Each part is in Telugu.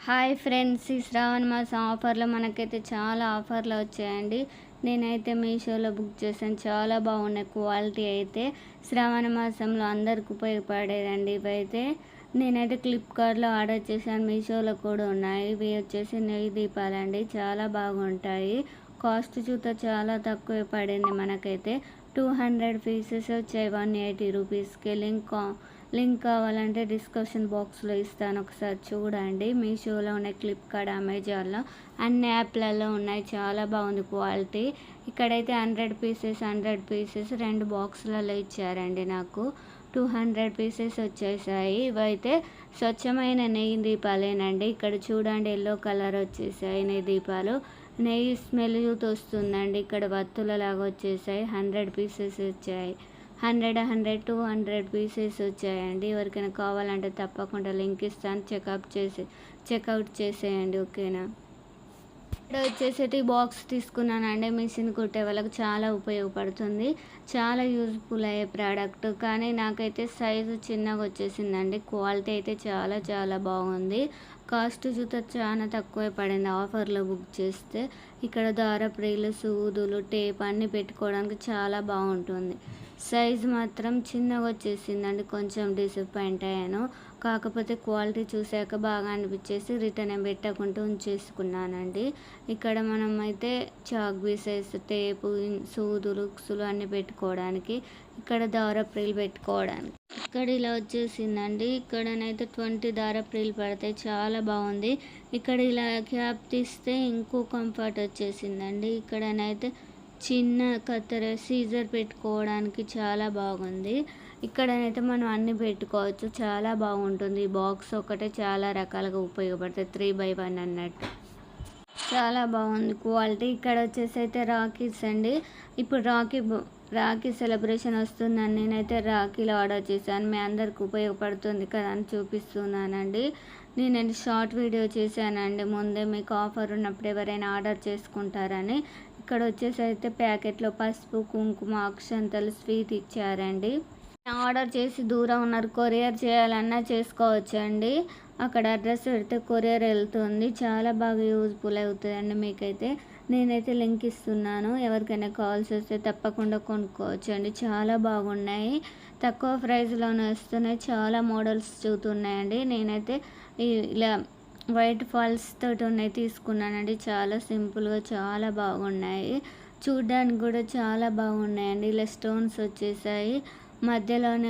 హాయ్ ఫ్రెండ్స్, ఈ శ్రావణ మాసం ఆఫర్లో మనకైతే చాలా ఆఫర్లు వచ్చాయండి. నేనైతే మీషోలో బుక్ చేశాను. చాలా బాగున్నాయి క్వాలిటీ అయితే. శ్రావణ మాసంలో అందరికి ఉపయోగపడేదండి ఇవైతే. నేనైతే ఫ్లిప్కార్ట్లో ఆర్డర్ చేశాను. మీషోలో కూడా ఉన్నాయి. ఇవి వచ్చేసి నెయ్యి దీపాలండి. చాలా బాగుంటాయి. కాస్ట్ చూస్తే చాలా తక్కువ పడింది మనకైతే. 200 పీసెస్ వచ్చాయి 180 రూపీస్కి. లింక్ కావాలంటే డిస్క్రిప్షన్ బాక్స్లో ఇస్తాను, ఒకసారి చూడండి. మీషోలో ఉన్నాయి, ఫ్లిప్కార్ట్, అమెజాన్లో అన్ని యాప్లలో ఉన్నాయి. చాలా బాగుంది క్వాలిటీ. ఇక్కడైతే 100 పీసెస్ 2 బాక్సులలో ఇచ్చారండి. నాకు 200 పీసెస్ వచ్చేసాయి. ఇవైతే స్వచ్ఛమైన నెయ్యి దీపాలేనండి. ఇక్కడ చూడండి, ఎల్లో కలర్ వచ్చేసాయి నెయ్యి దీపాలు. నెయ్యి స్మెల్ వస్తుందండి. ఇక్కడ వత్తులలాగా వచ్చేసాయి. 100 పీసెస్ వచ్చాయి. 100 200 పీసెస్ వచ్చాయండి. ఎవరికైనా కావాలంటే తప్పకుండా లింక్ ఇస్తాను, చెక్అవుట్ చేసేయండి, ఓకేనా. ఇక్కడ వచ్చేసి బాక్స్ తీసుకున్నానండి. మిషన్ కుట్టే వాళ్ళకి చాలా ఉపయోగపడుతుంది. చాలా యూజ్ఫుల్ అయ్యే ప్రోడక్ట్. కానీ నాకైతే సైజు చిన్నగా వచ్చేసిందండి. క్వాలిటీ అయితే చాలా చాలా బాగుంది. కాస్ట్ చూస్తే చాలా తక్కువే పడింది ఆఫర్లో బుక్ చేస్తే. ఇక్కడ దారపు రీలు, సూదులు, టేప్ అన్నీ పెట్టుకోవడానికి చాలా బాగుంటుంది. సైజ్ మాత్రం చిన్నగా వచ్చేసిందండి. కొంచెం డిసప్పాయింట్ అయ్యాను. కాకపోతే క్వాలిటీ చూశాక బాగా అనిపించేసి రిటర్న్ ఏం పెట్టకుండా ఉంచేసుకున్నానండి. ఇక్కడ మనం అయితే చాక్ పీసెస్, టేపు, సూదులు, ఉక్సులు అన్నీ పెట్టుకోవడానికి, ఇక్కడ దారపు రీలు పెట్టుకోవడానికి. ఇక్కడ ఇలా వచ్చేసిందండి. ఇక్కడనైతే 20 దారపు రీలు పడతాయి. చాలా బాగుంది. ఇక్కడ ఇలా క్యాప్ తీస్తే ఇంకో కంఫర్ట్ వచ్చేసిందండి. ఇక్కడనైతే చిన్న కత్తెర, సీజర్ పెట్టుకోవడానికి చాలా బాగుంది. ఇక్కడనైతే మనం అన్నీ పెట్టుకోవచ్చు. చాలా బాగుంటుంది. ఈ బాక్స్ ఒకటే చాలా రకాలుగా ఉపయోగపడుతుంది. 3x1 అన్నట్టు చాలా బాగుంది క్వాలిటీ. ఇక్కడ వచ్చేసి అయితే రాఖీస్ అండి. ఇప్పుడు రాఖీ సెలబ్రేషన్ వస్తుందని నేనైతే రాఖీలు ఆర్డర్ చేశాను. మీ అందరికి ఉపయోగపడుతుంది కదా అని చూపిస్తున్నానండి. నేనండి షార్ట్ వీడియో చేశానండి ముందే, మీకు ఆఫర్ ఉన్నప్పుడు ఎవరైనా ఆర్డర్ చేసుకుంటారని. ఇక్కడ వచ్చేసి అయితే ప్యాకెట్లో పసుపు, కుంకుమ, అక్షంతలు, స్వీట్ ఇచ్చారండి. ఆర్డర్ చేసి దూరం ఉన్నారు, కొరియర్ చేయాలన్నా చేసుకోవచ్చండి. అక్కడ అడ్రస్ పెడితే కొరియర్ వెళ్తుంది. చాలా బాగా యూజ్ఫుల్ అవుతుందండి మీకైతే. నేనైతే లింక్ ఇస్తున్నాను, ఎవరికైనా కాల్స్ వస్తే తప్పకుండా కొనుక్కోవచ్చు అండి. చాలా బాగున్నాయి. తక్కువ ప్రైస్లోనే వస్తున్నాయి. చాలా మోడల్స్ చూస్తున్నాయండి. నేనైతే ఇలా వైట్ ఫాల్స్ తోటి ఉన్నాయి తీసుకున్నానండి. చాలా సింపుల్గా చాలా బాగున్నాయి. చూడ్డానికి కూడా చాలా బాగున్నాయండి. ఇలా స్టోన్స్ వచ్చేసాయి. మధ్యలోనే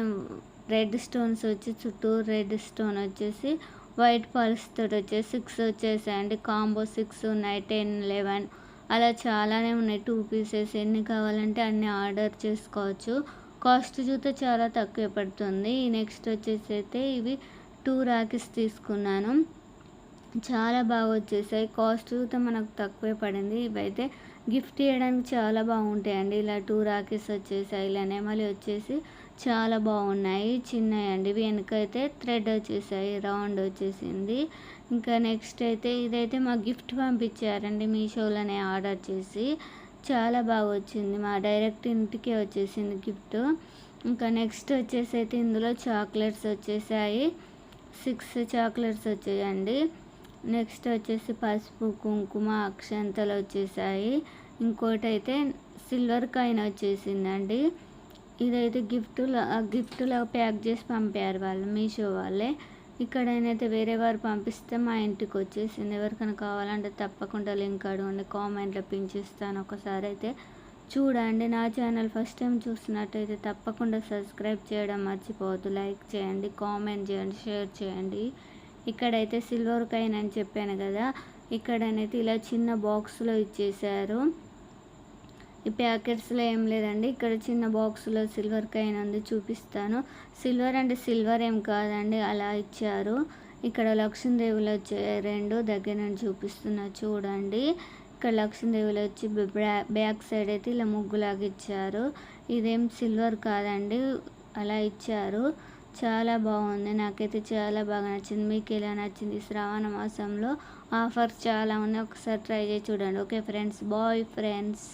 రెడ్ స్టోన్స్ వచ్చి చుట్టూ రెడ్ స్టోన్ వచ్చేసి వైట్ ఫాల్స్ తోటి వచ్చేసి 6 వచ్చేసాయండి. కాంబో 6 ఉన్నాయి, 10, 11 అలా చాలానే ఉన్నాయి. 2 పీసెస్ ఎన్ని కావాలంటే అన్ని ఆర్డర్ చేసుకోవచ్చు. కాస్ట్ చూస్తే చాలా తక్కువ పడుతుంది. నెక్స్ట్ వచ్చేసి అయితే ఇవి 2 రాఖీస్ తీసుకున్నాను. చాలా బాగా వచ్చేసాయి. కాస్ట్ చూస్తే మనకు తక్కువే పడింది. ఇవైతే గిఫ్ట్ ఇవ్వడానికి చాలా బాగుంటాయండి. ఇలా 2 రాఖీస్ వచ్చేసాయి. ఇలా నెమలి వచ్చేసి చాలా బాగున్నాయి. చిన్నవి అండి. ఇవి వెనకైతే థ్రెడ్ వచ్చేసాయి, రౌండ్ వచ్చేసింది. ఇంకా నెక్స్ట్ అయితే ఇదైతే మా గిఫ్ట్ పంపించారండి మీషోలోనే ఆర్డర్ చేసి. చాలా బాగా వచ్చింది. మా డైరెక్ట్ ఇంటికే వచ్చేసింది గిఫ్ట్. ఇంకా నెక్స్ట్ వచ్చేసి అయితే ఇందులో చాక్లెట్స్ వచ్చేసాయి. 6 చాక్లెట్స్ వచ్చాయండి. నెక్స్ట్ వచ్చేసి పసుపు, కుంకుమ, అక్షంతలు వచ్చేసాయి. ఇంకోటి అయితే సిల్వర్ కాయిన్ వచ్చేసిందండి. ఇదైతే గిఫ్ట్లో ప్యాక్ చేసి పంపారు వాళ్ళు, మీషో వాళ్ళే. ఇక్కడైతే వేరే వారు పంపిస్తే మా ఇంటికి వచ్చేసింది. ఎవరికైనా కావాలంటే తప్పకుండా లింక్ అడగండి, కామెంట్లో పింఛిస్తాను. ఒకసారి అయితే చూడండి. నా ఛానల్ ఫస్ట్ టైం చూసినట్టయితే తప్పకుండా సబ్స్క్రైబ్ చేయడం మర్చిపోవద్దు. లైక్ చేయండి, కామెంట్ చేయండి, షేర్ చేయండి. ఇక్కడైతే సిల్వర్ కాయిన్ అని చెప్పాను కదా, ఇక్కడనైతే ఇలా చిన్న బాక్స్లో ఇచ్చేసారు. ఈ ప్యాకెట్స్లో ఏం లేదండి. ఇక్కడ చిన్న బాక్స్లో సిల్వర్ కాయిన్ ఉంది, చూపిస్తాను. సిల్వర్ అంటే సిల్వర్ ఏం కాదండి, అలా ఇచ్చారు. ఇక్కడ లక్ష్మీదేవులు వచ్చాయి 2 దగ్గర నుంచి చూపిస్తున్నా చూడండి. ఇక్కడ లక్ష్మీదేవులు వచ్చి బ్యాక్ సైడ్ అయితే ఇలా ముగ్గులాగా ఇచ్చారు. ఇదేం సిల్వర్ కాదండి, అలా ఇచ్చారు. చాలా బాగుంది. నాకైతే చాలా బాగా నచ్చింది. మీకు ఎలా నచ్చింది? శ్రావణ మాసంలో ఆఫర్స్ చాలా ఉన్నాయి. ఒకసారి ట్రై చేసి చూడండి. Okay friends, bye friends.